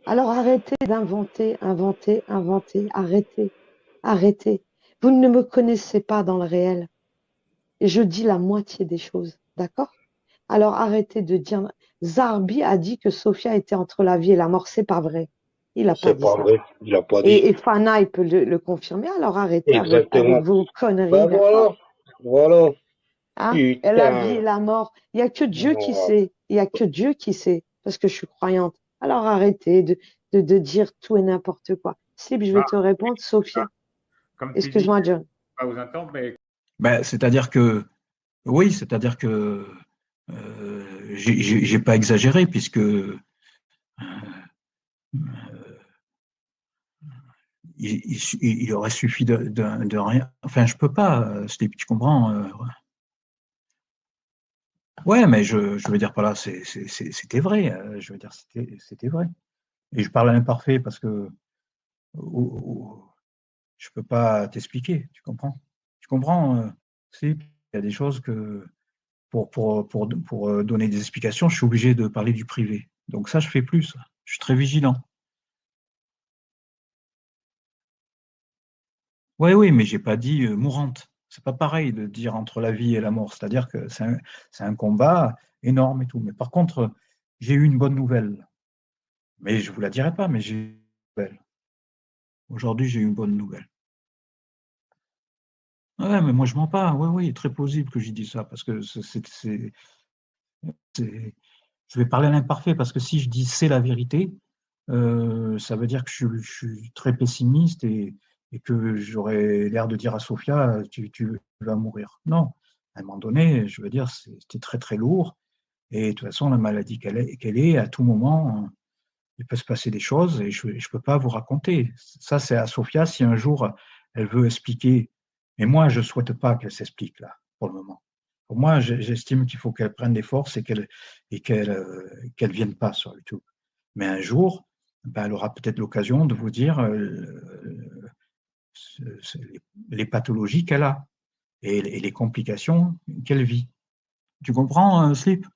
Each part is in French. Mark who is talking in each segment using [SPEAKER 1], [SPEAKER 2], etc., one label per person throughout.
[SPEAKER 1] Alors arrêtez d'inventer, inventer, inventer. Arrêtez, arrêtez. Vous ne me connaissez pas dans le réel et je dis la moitié des choses, d'accord? Alors arrêtez de dire. Zarbi a dit que Sophia était entre la vie et la mort. C'est pas vrai. Il n'a pas
[SPEAKER 2] C'est
[SPEAKER 1] dit
[SPEAKER 2] pas
[SPEAKER 1] ça.
[SPEAKER 2] vrai, il a pas dit.
[SPEAKER 1] Et Fana, il peut le confirmer. Alors arrêtez avec
[SPEAKER 2] Exactement.
[SPEAKER 1] vos conneries,
[SPEAKER 2] Ben
[SPEAKER 1] d'accord?
[SPEAKER 2] voilà, voilà.
[SPEAKER 1] Hein? Et la vie et
[SPEAKER 2] Putain.
[SPEAKER 1] la mort. Il n'y a que Dieu qui
[SPEAKER 2] Voilà.
[SPEAKER 1] sait. Il n'y a que Dieu qui sait, parce que je suis croyante. Alors arrêtez de dire tout et n'importe quoi. Slip, je vais
[SPEAKER 3] Bah,
[SPEAKER 1] te répondre, Sophia.
[SPEAKER 3] comme tu dis,
[SPEAKER 1] Excuse-moi, John.
[SPEAKER 3] pas vous entendre, mais
[SPEAKER 4] Ben, c'est-à-dire que, oui, c'est-à-dire que j'ai pas exagéré puisque il aurait suffi de rien. Enfin, je peux pas, tu comprends. Ouais, mais je veux dire, par là, c'était vrai. Je veux dire, c'était vrai. Et je parle à l'imparfait parce que je peux pas t'expliquer. Tu comprends? Tu comprends? Si, il y a des choses que pour donner des explications, je suis obligé de parler du privé. Donc ça, je fais plus. Ça. Je suis très vigilant. Oui, oui, mais j'ai pas dit mourante. C'est pas pareil de dire entre la vie et la mort. C'est-à-dire que c'est un combat énorme et tout. Mais par contre, j'ai eu une bonne nouvelle. Mais je vous la dirai pas, mais j'ai eu une nouvelle. Aujourd'hui, j'ai eu une bonne nouvelle. Ouais, mais moi, je mens pas. Oui, oui, très plausible que j'ai dit ça, parce que c'est- je vais parler à l'imparfait, parce que si je dis c'est la vérité, ça veut dire que je suis très pessimiste et que j'aurais l'air de dire à Sophia, tu vas mourir. Non, à un moment donné, je veux dire, c'était très très lourd. Et de toute façon, la maladie qu'elle est, à tout moment, il peut se passer des choses et je ne peux pas vous raconter. Ça, c'est à Sophia si un jour elle veut expliquer. Et moi, je ne souhaite pas qu'elle s'explique là, pour le moment. Pour moi, j'estime qu'il faut qu'elle prenne des forces et qu'elle vienne pas sur YouTube. Mais un jour, ben, elle aura peut-être l'occasion de vous dire les pathologies qu'elle a et les complications qu'elle vit. Tu comprends, Slip?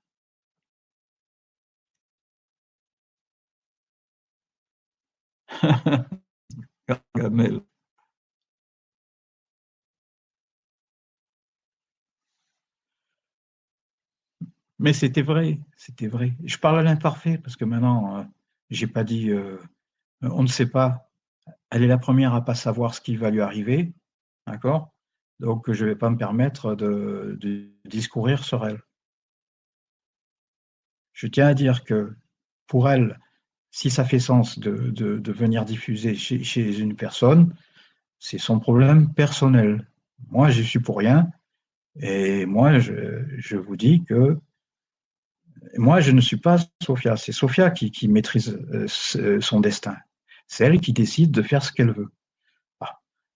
[SPEAKER 4] Mais c'était vrai, c'était vrai. Je parle à l'imparfait parce que maintenant, j'ai pas dit, on ne sait pas. Elle est la première à pas savoir ce qui va lui arriver, d'accord? Donc, je ne vais pas me permettre de discourir sur elle. Je tiens à dire que pour elle, si ça fait sens de venir diffuser chez une personne, c'est son problème personnel. Moi, je suis pour rien. Et moi, je vous dis que moi, je ne suis pas Sophia. C'est Sophia qui maîtrise son destin. C'est elle qui décide de faire ce qu'elle veut.